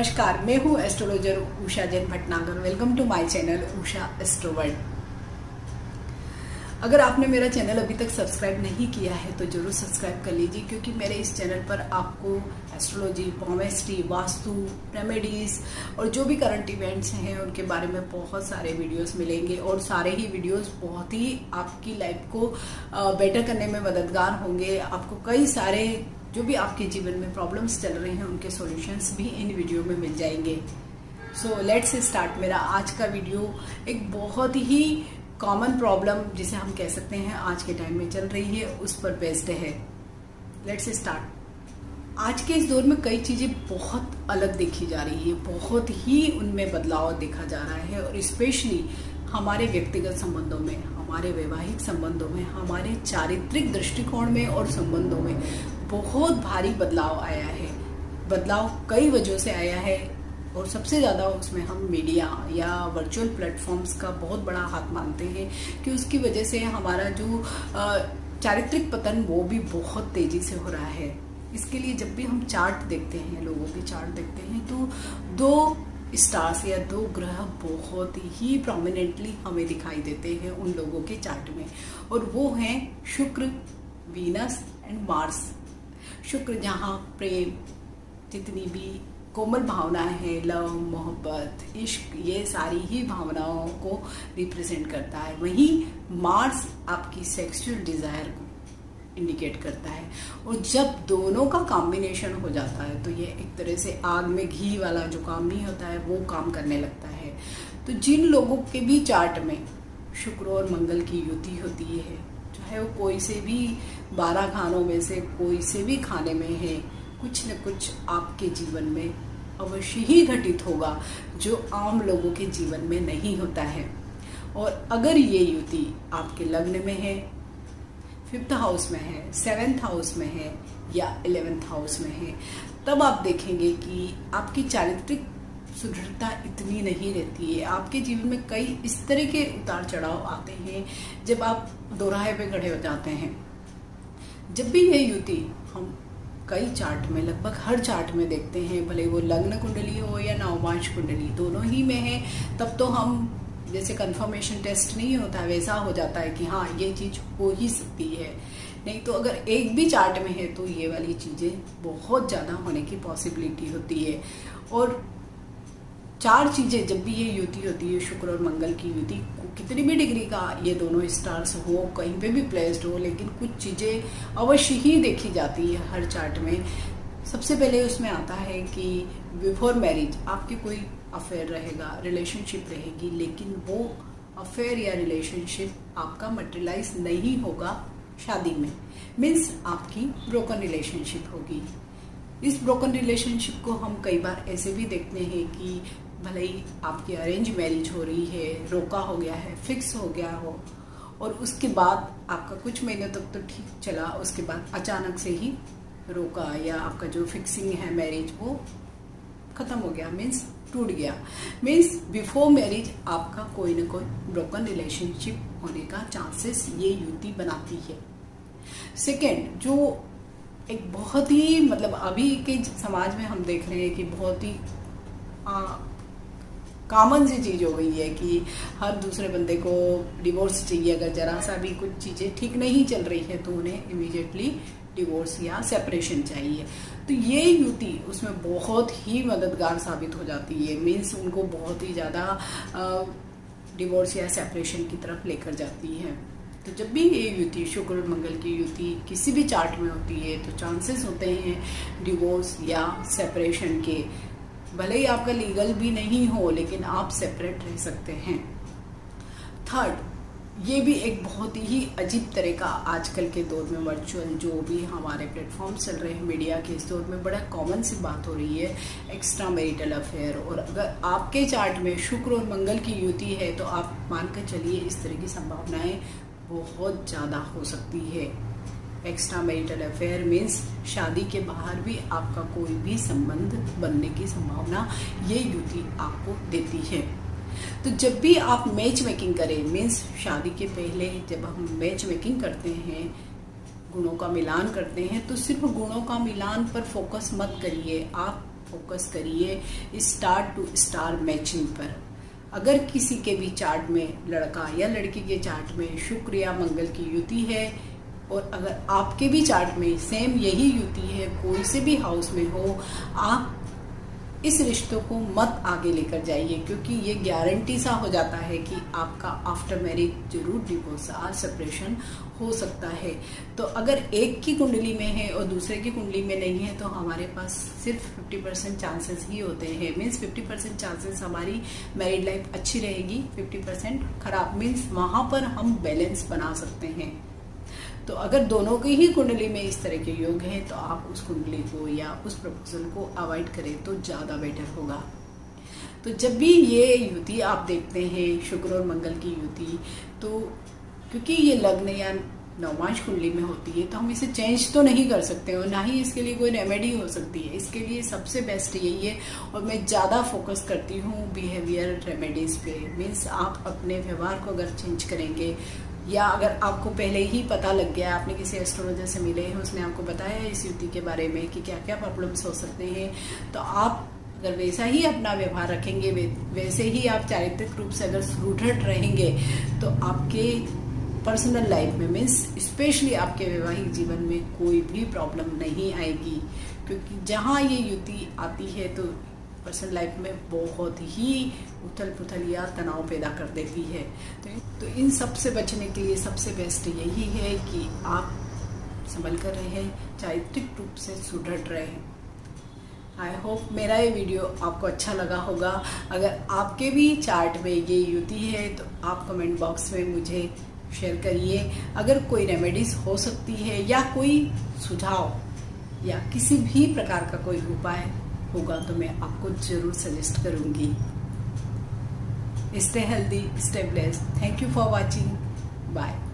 नमस्कार, मैं हूँ astrologer Usha Jain Bhatnagar. Welcome to my channel Usha Astroworld. अगर आपने मेरा चैनल अभी तक सब्सक्राइब नहीं किया है तो जरूर सब्सक्राइब कर लीजिए, क्योंकि मेरे इस चैनल पर आपको एस्ट्रोलॉजी, पॉमेस्ट्री, वास्तु, रेमेडीज और जो भी करंट इवेंट्स हैं उनके बारे में बहुत सारे वीडियोस मिलेंगे और सारे ही वीडियोस बहुत ही आपकी लाइफ को बेटर करने में मददगार होंगे। आपको कई सारे जो भी आपके जीवन में प्रॉब्लम्स चल रहे हैं उनके सॉल्यूशंस भी इन वीडियो में मिल जाएंगे। So let's start. मेरा आज का वीडियो एक बहुत ही कॉमन प्रॉब्लम जिसे हम कह सकते हैं आज के टाइम में चल रही है उस पर बेस्ड है। Let's start. आज के इस दौर में कई चीज़ें बहुत अलग देखी जा रही है, बहुत ही उनमें बदलाव देखा जा रहा है और स्पेशली हमारे व्यक्तिगत संबंधों में, हमारे वैवाहिक संबंधों में, हमारे चारित्रिक दृष्टिकोण में और संबंधों में बहुत भारी बदलाव आया है। बदलाव कई वजहों से आया है और सबसे ज़्यादा उसमें हम मीडिया या वर्चुअल प्लेटफॉर्म्स का बहुत बड़ा हाथ मानते हैं कि उसकी वजह से हमारा जो चारित्रिक पतन वो भी बहुत तेज़ी से हो रहा है। इसके लिए जब भी हम चार्ट देखते हैं, लोगों के चार्ट देखते हैं, तो दो स्टार्स या दो ग्रह बहुत ही प्रोमिनेंटली हमें दिखाई देते हैं उन लोगों के चार्ट में, और वो हैं शुक्र, वीनस एंड मार्स। शुक्र जहाँ प्रेम, जितनी भी कोमल भावनाएं हैं, लव, मोहब्बत, इश्क, ये सारी ही भावनाओं को रिप्रेजेंट करता है। वहीं मार्स आपकी सेक्सुअल डिजायर को इंडिकेट करता है। और जब दोनों का कॉम्बिनेशन हो जाता है तो ये एक तरह से आग में घी वाला जो काम नहीं होता है वो काम करने लगता है। तो जिन लोगों के भी चार्ट में शुक्र और मंगल की युति होती है, चाहे वो कोई से भी 12 खानों में से कोई से भी खाने में है, कुछ न कुछ आपके जीवन में अवश्य ही घटित होगा जो आम लोगों के जीवन में नहीं होता है। और अगर ये युति आपके लग्न में है, 5th हाउस में है, 7th हाउस में है या 11th हाउस में है, तब आप देखेंगे कि आपकी चारित्रिक सुदृढ़ता इतनी नहीं रहती है। आपके जीवन में कई इस तरह के उतार चढ़ाव आते हैं जब आप दोराहे पे खड़े हो जाते हैं। जब भी ये युति हम कई चार्ट में, लगभग हर चार्ट में देखते हैं, भले वो लग्न कुंडली हो या नवमांश कुंडली, दोनों ही में है, तब तो हम जैसे कंफर्मेशन टेस्ट नहीं होता वैसा हो जाता है कि हाँ ये चीज़ हो ही सकती है। नहीं तो अगर एक भी चार्ट में है तो ये वाली चीज़ें बहुत ज़्यादा होने की पॉसिबिलिटी होती है। और 4 चीज़ें जब भी ये युति होती है, शुक्र और मंगल की युति, कितनी भी डिग्री का ये दोनों स्टार्स हो, कहीं पे भी प्लेस्ड हो, लेकिन कुछ चीज़ें अवश्य ही देखी जाती है हर चार्ट में। सबसे पहले उसमें आता है कि बिफोर मैरिज आपके कोई अफेयर रहेगा, रिलेशनशिप रहेगी, लेकिन वो अफेयर या रिलेशनशिप आपका मटेरियलाइज नहीं होगा शादी में। मीन्स आपकी ब्रोकन रिलेशनशिप होगी। इस ब्रोकन रिलेशनशिप को हम कई बार ऐसे भी देखते हैं कि भले ही आपकी अरेंज मैरिज हो रही है, रोका हो गया है, फिक्स हो गया हो, और उसके बाद आपका कुछ महीने तक तो ठीक चला, उसके बाद अचानक से ही रोका या आपका जो फिक्सिंग है मैरिज वो खत्म हो गया, मीन्स टूट गया। मीन्स बिफोर मैरिज आपका कोई ना कोई ब्रोकन रिलेशनशिप होने का चांसेस ये युति बनाती है। सेकेंड, जो एक बहुत ही मतलब अभी के समाज में हम देख रहे हैं कि बहुत ही कॉमन सी चीज़ हो गई है कि हर दूसरे बंदे को डिवोर्स चाहिए। अगर जरा सा भी कुछ चीज़ें ठीक नहीं चल रही है तो उन्हें इमीडिएटली डिवोर्स या सेपरेशन चाहिए। तो ये युति उसमें बहुत ही मददगार साबित हो जाती है। मीन्स उनको बहुत ही ज़्यादा डिवोर्स या सेपरेशन की तरफ लेकर जाती है। तो जब भी ये युति, शुक्र और मंगल की युति किसी भी चार्ट में होती है तो चांसेस होते हैं डिवोर्स या सेपरेशन के। भले ही आपका लीगल भी नहीं हो लेकिन आप सेपरेट रह सकते हैं। थर्ड, ये भी एक बहुत ही अजीब तरह का आजकल के दौर में वर्चुअल जो भी हमारे प्लेटफॉर्म चल रहे हैं मीडिया के, इस दौर में बड़ा कॉमन सी बात हो रही है, एक्स्ट्रा मैरिटल अफेयर। और अगर आपके चार्ट में शुक्र और मंगल की युति है तो आप मान कर चलिए इस तरह की संभावनाएं बहुत ज़्यादा हो सकती है। एक्स्ट्रा मैरिटल अफेयर मीन्स शादी के बाहर भी आपका कोई भी संबंध बनने की संभावना ये युति आपको देती है। तो जब भी आप मैच मेकिंग करें, मीन्स शादी के पहले जब हम मैच मेकिंग करते हैं, गुणों का मिलान करते हैं, तो सिर्फ गुणों का मिलान पर फोकस मत करिए। आप फोकस करिए स्टार टू स्टार मैचिंग पर। अगर किसी के भी चार्ट में, लड़का या लड़की के चार्ट में शुक्र या मंगल की युति है, और अगर आपके भी चार्ट में सेम यही युति है, कोई से भी हाउस में हो, आप इस रिश्तों को मत आगे लेकर जाइए, क्योंकि ये गारंटी सा हो जाता है कि आपका आफ्टर मैरिज जरूर डिवोर्स और सेपरेशन हो सकता है। तो अगर एक की कुंडली में है और दूसरे की कुंडली में नहीं है, तो हमारे पास सिर्फ 50% चांसेस ही होते हैं। मीन्स 50% चांसेस हमारी मैरिड लाइफ अच्छी रहेगी, 50% खराब। मीन्स वहाँ पर हम बैलेंस बना सकते हैं। तो अगर दोनों की ही कुंडली में इस तरह के योग हैं, तो आप उस कुंडली को या उस प्रपोजल को अवॉइड करें तो ज़्यादा बेटर होगा। तो जब भी ये युति आप देखते हैं, शुक्र और मंगल की युति, तो क्योंकि ये लग्न या नवमांश कुंडली में होती है, तो हम इसे चेंज तो नहीं कर सकते और ना ही इसके लिए कोई रेमेडी हो सकती है। इसके लिए सबसे बेस्ट यही है, और मैं ज़्यादा फोकस करती हूँ बिहेवियर रेमेडीज़ पे। मीन्स आप अपने व्यवहार को अगर चेंज करेंगे, या अगर आपको पहले ही पता लग गया, आपने किसी एस्ट्रोलॉजर से मिले हैं, उसने आपको बताया इस युति के बारे में कि क्या क्या प्रॉब्लम्स हो सकते हैं, तो आप अगर वैसा ही अपना व्यवहार रखेंगे, वैसे ही आप चारित्रिक रूप से अगर सुदृढ़ रहेंगे, तो आपके पर्सनल लाइफ में, मीन्स स्पेशली आपके वैवाहिक जीवन में कोई भी प्रॉब्लम नहीं आएगी। क्योंकि जहाँ ये युति आती है तो पर्सनल लाइफ में बहुत ही उथल पुथल या तनाव पैदा कर देती है। तो इन सब से बचने के लिए सबसे बेस्ट यही है कि आप संभल कर रहें, चारित्रिक रूप से सुदृढ़ रहें। आई होप मेरा ये वीडियो आपको अच्छा लगा होगा। अगर आपके भी चार्ट में ये युति है तो आप कमेंट बॉक्स में मुझे शेयर करिए। अगर कोई रेमेडीज हो सकती है या कोई सुझाव या किसी भी प्रकार का कोई उपाय होगा, तो मैं आपको जरूर सजेस्ट करूंगी। Stay healthy, stay blessed. Thank you for watching. Bye.